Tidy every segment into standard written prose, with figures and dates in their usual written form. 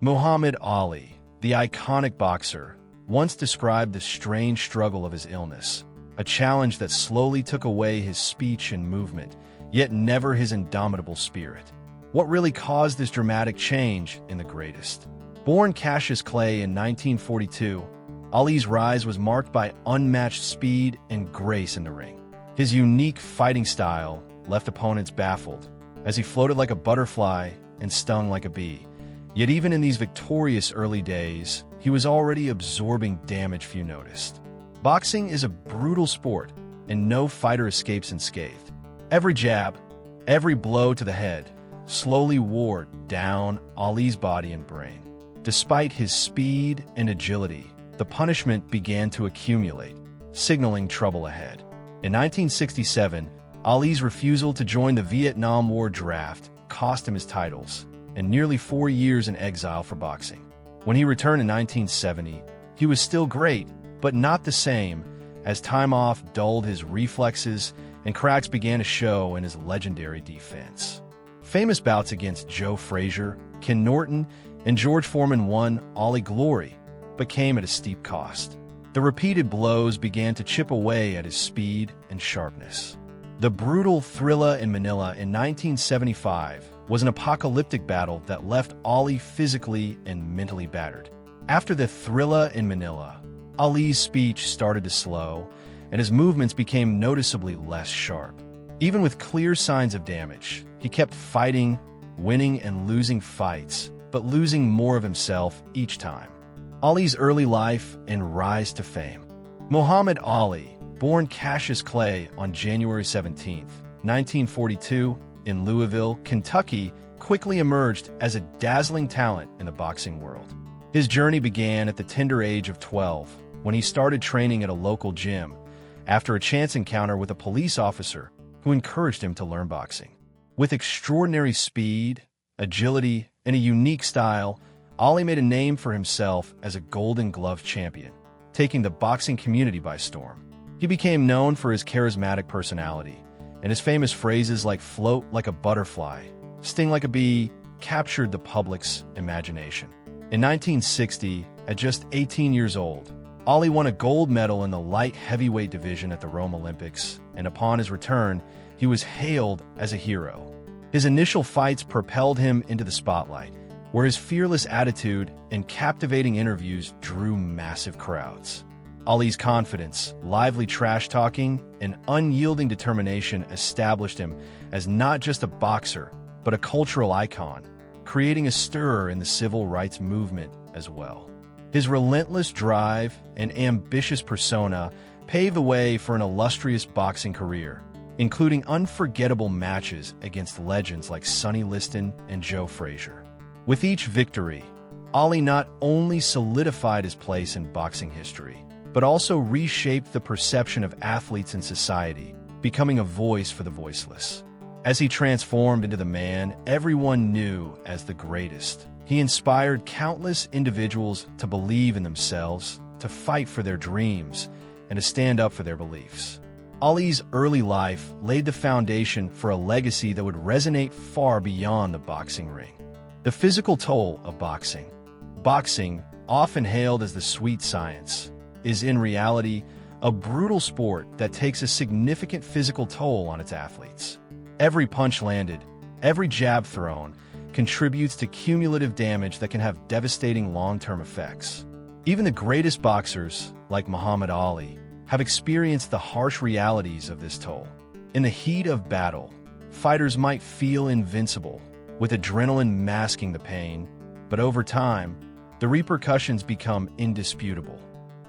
Muhammad Ali, the iconic boxer, once described the strange struggle of his illness, a challenge that slowly took away his speech and movement, yet never his indomitable spirit. What really caused this dramatic change in the greatest? Born Cassius Clay in 1942, Ali's rise was marked by unmatched speed and grace in the ring. His unique fighting style left opponents baffled, as he floated like a butterfly and stung like a bee. Yet even in these victorious early days, he was already absorbing damage few noticed. Boxing is a brutal sport, and no fighter escapes unscathed. Every jab, every blow to the head, slowly wore down Ali's body and brain. Despite his speed and agility, the punishment began to accumulate, signaling trouble ahead. In 1967, Ali's refusal to join the Vietnam War draft cost him his titles, and nearly 4 years in exile for boxing. When he returned in 1970, he was still great, but not the same, as time off dulled his reflexes and cracks began to show in his legendary defense. Famous bouts against Joe Frazier, Ken Norton, and George Foreman won Ali glory, but came at a steep cost. The repeated blows began to chip away at his speed and sharpness. The brutal Thrilla in Manila in 1975 was an apocalyptic battle that left Ali physically and mentally battered. After the Thrilla in Manila, Ali's speech started to slow, and his movements became noticeably less sharp. Even with clear signs of damage, he kept fighting, winning and losing fights, but losing more of himself each time. Ali's early life and rise to fame. Muhammad Ali, born Cassius Clay on January 17, 1942, in Louisville, Kentucky, quickly emerged as a dazzling talent in the boxing world. His journey began at the tender age of 12, when he started training at a local gym, after a chance encounter with a police officer who encouraged him to learn boxing. With extraordinary speed, agility, and a unique style, Ali made a name for himself as a Golden Glove champion, taking the boxing community by storm. He became known for his charismatic personality, and his famous phrases like "float like a butterfly," "sting like a bee" captured the public's imagination. In 1960, at just 18 years old, Ali won a gold medal in the light heavyweight division at the Rome Olympics, and upon his return, he was hailed as a hero. His initial fights propelled him into the spotlight, where his fearless attitude and captivating interviews drew massive crowds. Ali's confidence, lively trash-talking, and unyielding determination established him as not just a boxer, but a cultural icon, creating a stir in the civil rights movement as well. His relentless drive and ambitious persona paved the way for an illustrious boxing career, including unforgettable matches against legends like Sonny Liston and Joe Frazier. With each victory, Ali not only solidified his place in boxing history, but also reshaped the perception of athletes in society, becoming a voice for the voiceless. As he transformed into the man everyone knew as the greatest, he inspired countless individuals to believe in themselves, to fight for their dreams, and to stand up for their beliefs. Ali's early life laid the foundation for a legacy that would resonate far beyond the boxing ring. The physical toll of boxing. Boxing, often hailed as the sweet science, is in reality a brutal sport that takes a significant physical toll on its athletes. Every punch landed, every jab thrown, contributes to cumulative damage that can have devastating long-term effects. Even the greatest boxers, like Muhammad Ali, have experienced the harsh realities of this toll. In the heat of battle, fighters might feel invincible, with adrenaline masking the pain, but over time, the repercussions become indisputable.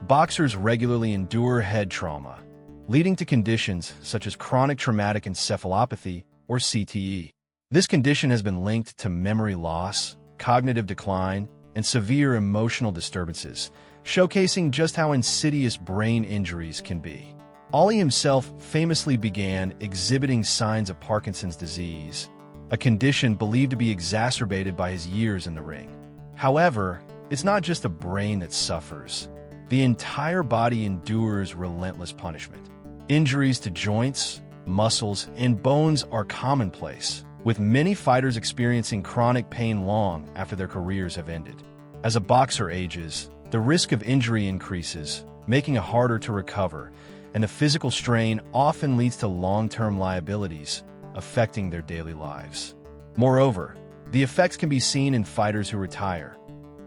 Boxers regularly endure head trauma, leading to conditions such as chronic traumatic encephalopathy, or CTE. This condition has been linked to memory loss, cognitive decline, and severe emotional disturbances, showcasing just how insidious brain injuries can be. Ali himself famously began exhibiting signs of Parkinson's disease, a condition believed to be exacerbated by his years in the ring. However, it's not just the brain that suffers. The entire body endures relentless punishment. Injuries to joints, muscles, and bones are commonplace, with many fighters experiencing chronic pain long after their careers have ended. As a boxer ages, the risk of injury increases, making it harder to recover, and the physical strain often leads to long-term liabilities, affecting their daily lives. Moreover, the effects can be seen in fighters who retire.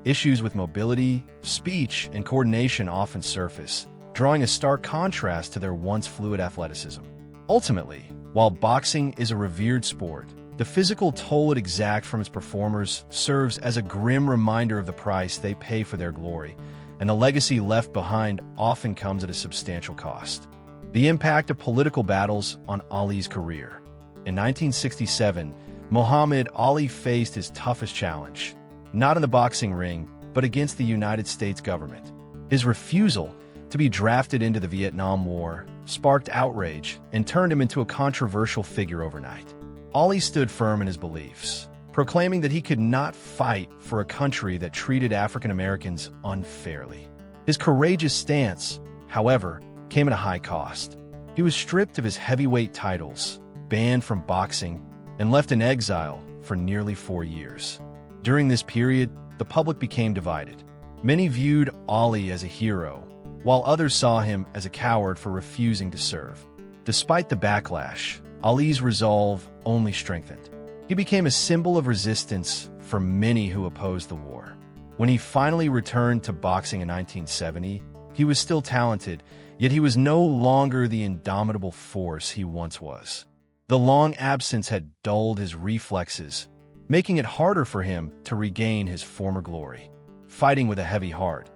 Issues with mobility, speech, and coordination often surface, drawing a stark contrast to their once fluid athleticism. Ultimately, while boxing is a revered sport, the physical toll it exacts from its performers serves as a grim reminder of the price they pay for their glory, and the legacy left behind often comes at a substantial cost. The impact of political battles on Ali's career. In 1967, Muhammad Ali faced his toughest challenge, not in the boxing ring, but against the United States government. His refusal to be drafted into the Vietnam War sparked outrage and turned him into a controversial figure overnight. Ali stood firm in his beliefs, proclaiming that he could not fight for a country that treated African Americans unfairly. His courageous stance, however, came at a high cost. He was stripped of his heavyweight titles, banned from boxing, and left in exile for nearly 4 years. During this period, the public became divided. Many viewed Ali as a hero, while others saw him as a coward for refusing to serve. Despite the backlash, Ali's resolve only strengthened. He became a symbol of resistance for many who opposed the war. When he finally returned to boxing in 1970, he was still talented, yet he was no longer the indomitable force he once was. The long absence had dulled his reflexes, making it harder for him to regain his former glory. Fighting with a heavy heart,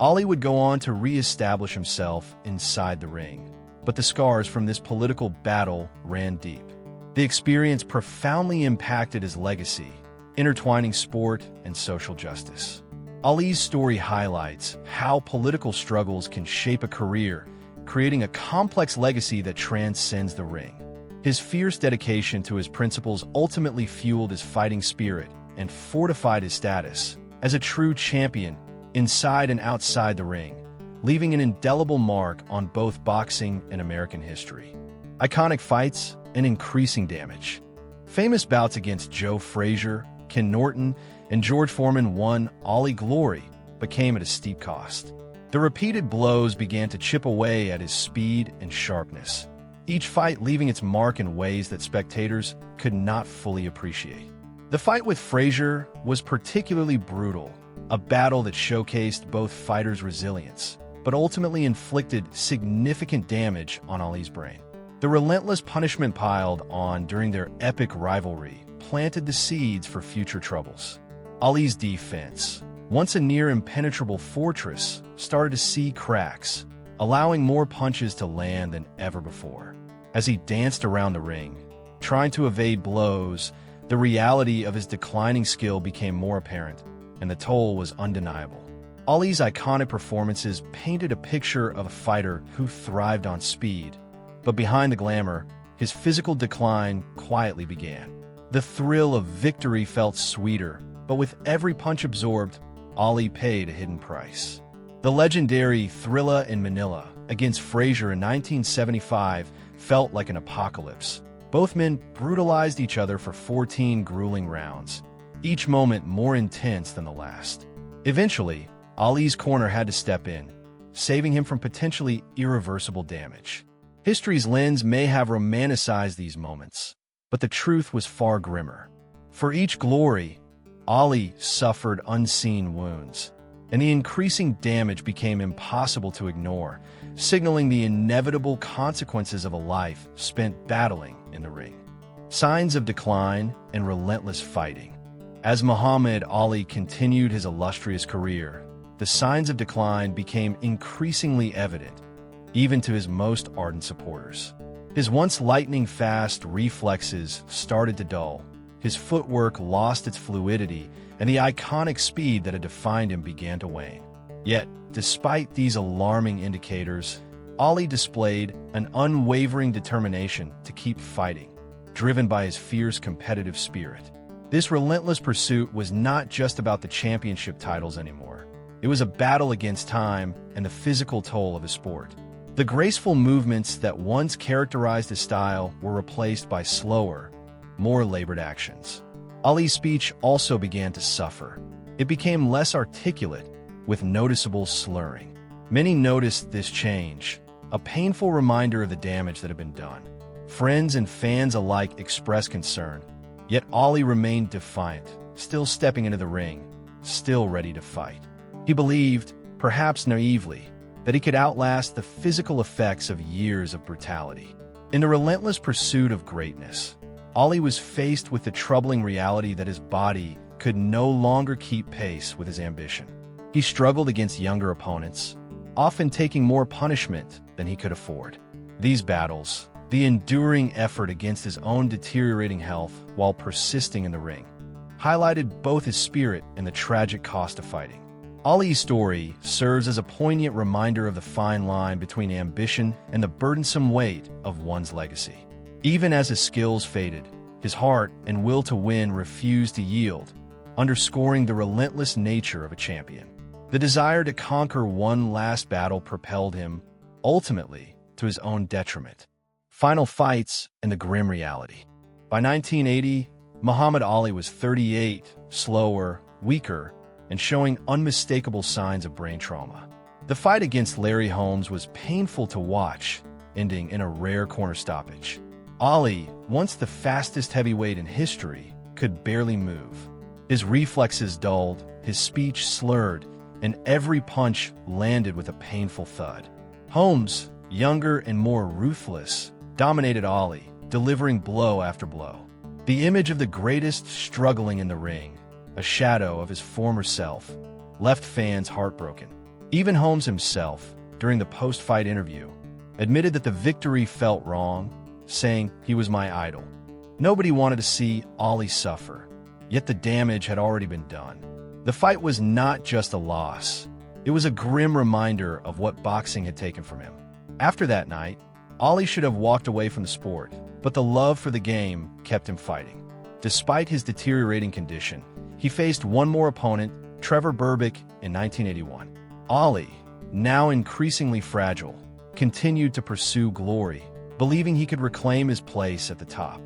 Ali would go on to re-establish himself inside the ring, but the scars from this political battle ran deep. The experience profoundly impacted his legacy, intertwining sport and social justice. Ali's story highlights how political struggles can shape a career, creating a complex legacy that transcends the ring. His fierce dedication to his principles ultimately fueled his fighting spirit and fortified his status as a true champion inside and outside the ring, leaving an indelible mark on both boxing and American history. Iconic fights and increasing damage. Famous bouts against Joe Frazier, Ken Norton, and George Foreman won Ali glory, but came at a steep cost. The repeated blows began to chip away at his speed and sharpness, each fight leaving its mark in ways that spectators could not fully appreciate. The fight with Frazier was particularly brutal, a battle that showcased both fighters' resilience, but ultimately inflicted significant damage on Ali's brain. The relentless punishment piled on during their epic rivalry planted the seeds for future troubles. Ali's defense, once a near impenetrable fortress, started to see cracks, allowing more punches to land than ever before. As he danced around the ring, trying to evade blows, the reality of his declining skill became more apparent, and the toll was undeniable. Ali's iconic performances painted a picture of a fighter who thrived on speed, but behind the glamour, his physical decline quietly began. The thrill of victory felt sweeter, but with every punch absorbed, Ali paid a hidden price. The legendary Thrilla in Manila against Frazier in 1975 felt like an apocalypse. Both men brutalized each other for 14 grueling rounds, each moment more intense than the last. Eventually, Ali's corner had to step in, saving him from potentially irreversible damage. History's lens may have romanticized these moments, but the truth was far grimmer. For each glory, Ali suffered unseen wounds, and the increasing damage became impossible to ignore, signaling the inevitable consequences of a life spent battling in the ring. Signs of decline and relentless fighting. As Muhammad Ali continued his illustrious career, the signs of decline became increasingly evident, even to his most ardent supporters. His once lightning-fast reflexes started to dull, his footwork lost its fluidity, and the iconic speed that had defined him began to wane. Yet, despite these alarming indicators, Ali displayed an unwavering determination to keep fighting, driven by his fierce competitive spirit. This relentless pursuit was not just about the championship titles anymore. It was a battle against time and the physical toll of his sport. The graceful movements that once characterized his style were replaced by slower, more labored actions. Ali's speech also began to suffer. It became less articulate, with noticeable slurring. Many noticed this change, a painful reminder of the damage that had been done. Friends and fans alike expressed concern, yet Ali remained defiant, still stepping into the ring, still ready to fight. He believed, perhaps naively, that he could outlast the physical effects of years of brutality. In the relentless pursuit of greatness, Ali was faced with the troubling reality that his body could no longer keep pace with his ambition. He struggled against younger opponents, often taking more punishment than he could afford. These battles, the enduring effort against his own deteriorating health while persisting in the ring, highlighted both his spirit and the tragic cost of fighting. Ali's story serves as a poignant reminder of the fine line between ambition and the burdensome weight of one's legacy. Even as his skills faded, his heart and will to win refused to yield, underscoring the relentless nature of a champion. The desire to conquer one last battle propelled him, ultimately, to his own detriment. Final fights and the grim reality. By 1980, Muhammad Ali was 38, slower, weaker, and showing unmistakable signs of brain trauma. The fight against Larry Holmes was painful to watch, ending in a rare corner stoppage. Ali, once the fastest heavyweight in history, could barely move. His reflexes dulled, his speech slurred, and every punch landed with a painful thud. Holmes, younger and more ruthless, dominated Ali, delivering blow after blow. The image of the greatest struggling in the ring, a shadow of his former self, left fans heartbroken. Even Holmes himself, during the post-fight interview, admitted that the victory felt wrong, saying he was my idol. Nobody wanted to see Ali suffer, yet the damage had already been done. The fight was not just a loss. It was a grim reminder of what boxing had taken from him. After that night, Ali should have walked away from the sport, but the love for the game kept him fighting. Despite his deteriorating condition, he faced one more opponent, Trevor Berbick, in 1981. Ali, now increasingly fragile, continued to pursue glory, believing he could reclaim his place at the top.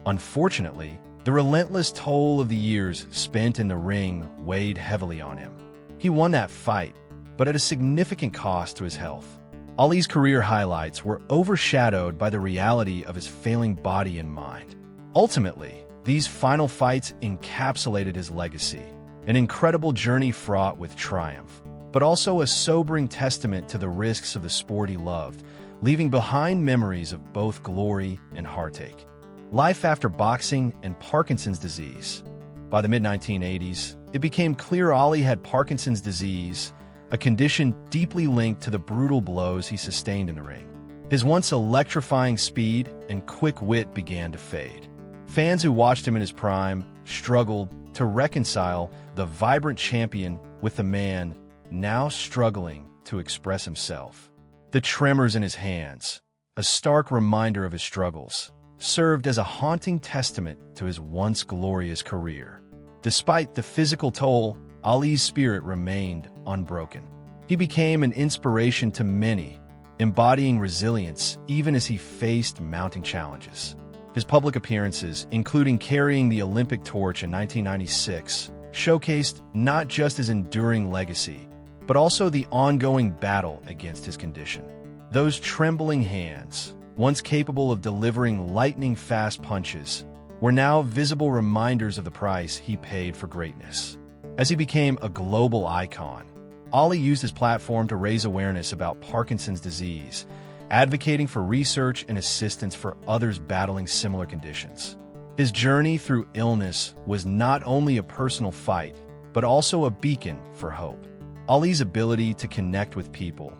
Unfortunately, the relentless toll of the years spent in the ring weighed heavily on him. He won that fight, but at a significant cost to his health. Ali's career highlights were overshadowed by the reality of his failing body and mind. Ultimately, these final fights encapsulated his legacy, an incredible journey fraught with triumph, but also a sobering testament to the risks of the sport he loved, leaving behind memories of both glory and heartache. Life after boxing and Parkinson's disease. By the mid-1980s, it became clear Ali had Parkinson's disease, a condition deeply linked to the brutal blows he sustained in the ring. His once electrifying speed and quick wit began to fade. Fans who watched him in his prime struggled to reconcile the vibrant champion with the man now struggling to express himself. The tremors in his hands, a stark reminder of his struggles, served as a haunting testament to his once glorious career. Despite the physical toll, Ali's spirit remained unbroken. He became an inspiration to many, embodying resilience even as he faced mounting challenges. His public appearances, including carrying the Olympic torch in 1996, showcased not just his enduring legacy, but also the ongoing battle against his condition. Those trembling hands, once capable of delivering lightning-fast punches, were now visible reminders of the price he paid for greatness. As he became a global icon, Ali used his platform to raise awareness about Parkinson's disease, advocating for research and assistance for others battling similar conditions. His journey through illness was not only a personal fight, but also a beacon for hope. Ali's ability to connect with people,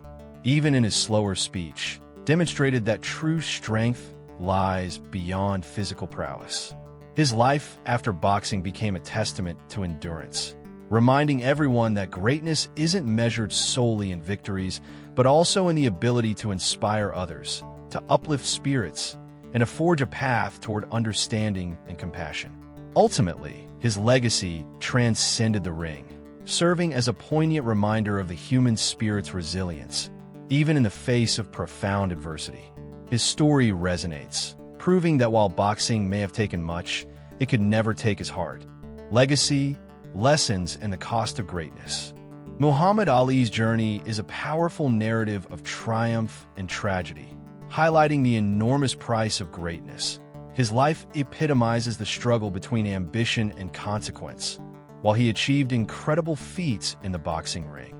even in his slower speech, demonstrated that true strength lies beyond physical prowess. His life after boxing became a testament to endurance, reminding everyone that greatness isn't measured solely in victories, but also in the ability to inspire others, to uplift spirits, and to forge a path toward understanding and compassion. Ultimately, his legacy transcended the ring, serving as a poignant reminder of the human spirit's resilience, even in the face of profound adversity. His story resonates, proving that while boxing may have taken much, it could never take his heart. Legacy, lessons, and the cost of greatness. Muhammad Ali's journey is a powerful narrative of triumph and tragedy, highlighting the enormous price of greatness. His life epitomizes the struggle between ambition and consequence, while he achieved incredible feats in the boxing ring.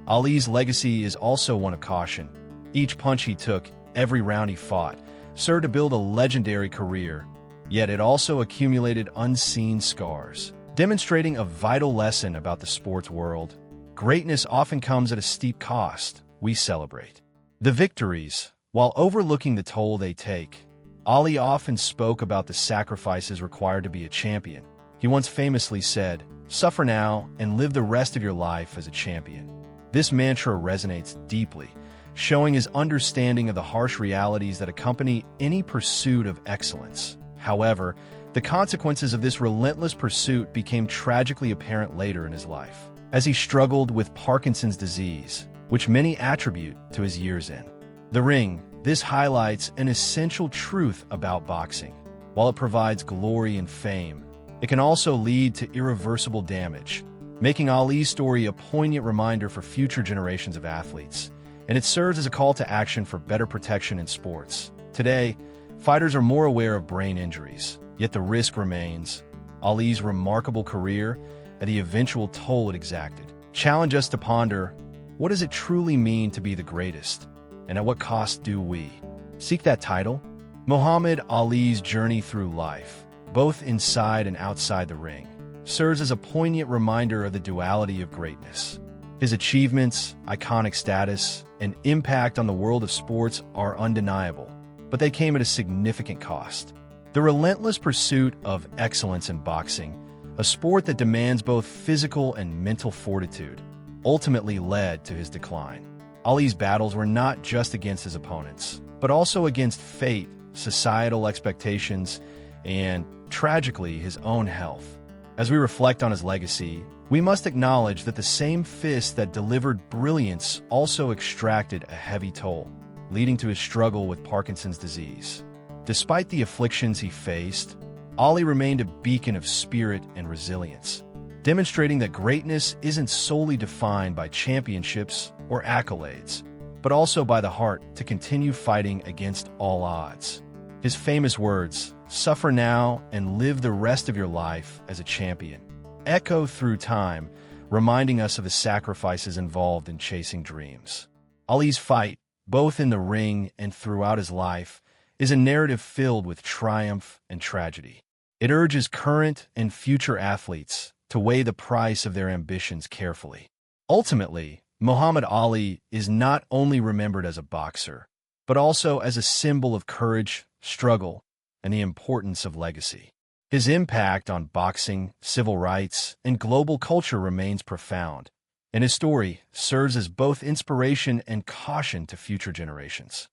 Ali's legacy is also one of caution. Each punch he took, every round he fought, served to build a legendary career, yet it also accumulated unseen scars, demonstrating a vital lesson about the sports world. Greatness often comes at a steep cost. We celebrate the victories, while overlooking the toll they take. Ali often spoke about the sacrifices required to be a champion. He once famously said, "Suffer now and live the rest of your life as a champion." This mantra resonates deeply, showing his understanding of the harsh realities that accompany any pursuit of excellence. However, the consequences of this relentless pursuit became tragically apparent later in his life, as he struggled with Parkinson's disease, which many attribute to his years in the ring. This highlights an essential truth about boxing. While it provides glory and fame, it can also lead to irreversible damage, making Ali's story a poignant reminder for future generations of athletes. And it serves as a call to action for better protection in sports. Today, fighters are more aware of brain injuries, yet the risk remains. Ali's remarkable career and the eventual toll it exacted challenge us to ponder, what does it truly mean to be the greatest? And at what cost do we seek that title? Muhammad Ali's journey through life, both inside and outside the ring, serves as a poignant reminder of the duality of greatness. His achievements, iconic status, and impact on the world of sports are undeniable, but they came at a significant cost. The relentless pursuit of excellence in boxing, a sport that demands both physical and mental fortitude, ultimately led to his decline. Ali's battles were not just against his opponents, but also against fate, societal expectations, and, tragically, his own health. As we reflect on his legacy, we must acknowledge that the same fist that delivered brilliance also extracted a heavy toll, leading to his struggle with Parkinson's disease. Despite the afflictions he faced, Ali remained a beacon of spirit and resilience, demonstrating that greatness isn't solely defined by championships or accolades, but also by the heart to continue fighting against all odds. His famous words, "Suffer now and live the rest of your life as a champion," echo through time, reminding us of the sacrifices involved in chasing dreams. Ali's fight, both in the ring and throughout his life, is a narrative filled with triumph and tragedy. It urges current and future athletes to weigh the price of their ambitions carefully. Ultimately, Muhammad Ali is not only remembered as a boxer, but also as a symbol of courage, struggle, and the importance of legacy. His impact on boxing, civil rights, and global culture remains profound, and his story serves as both inspiration and caution to future generations.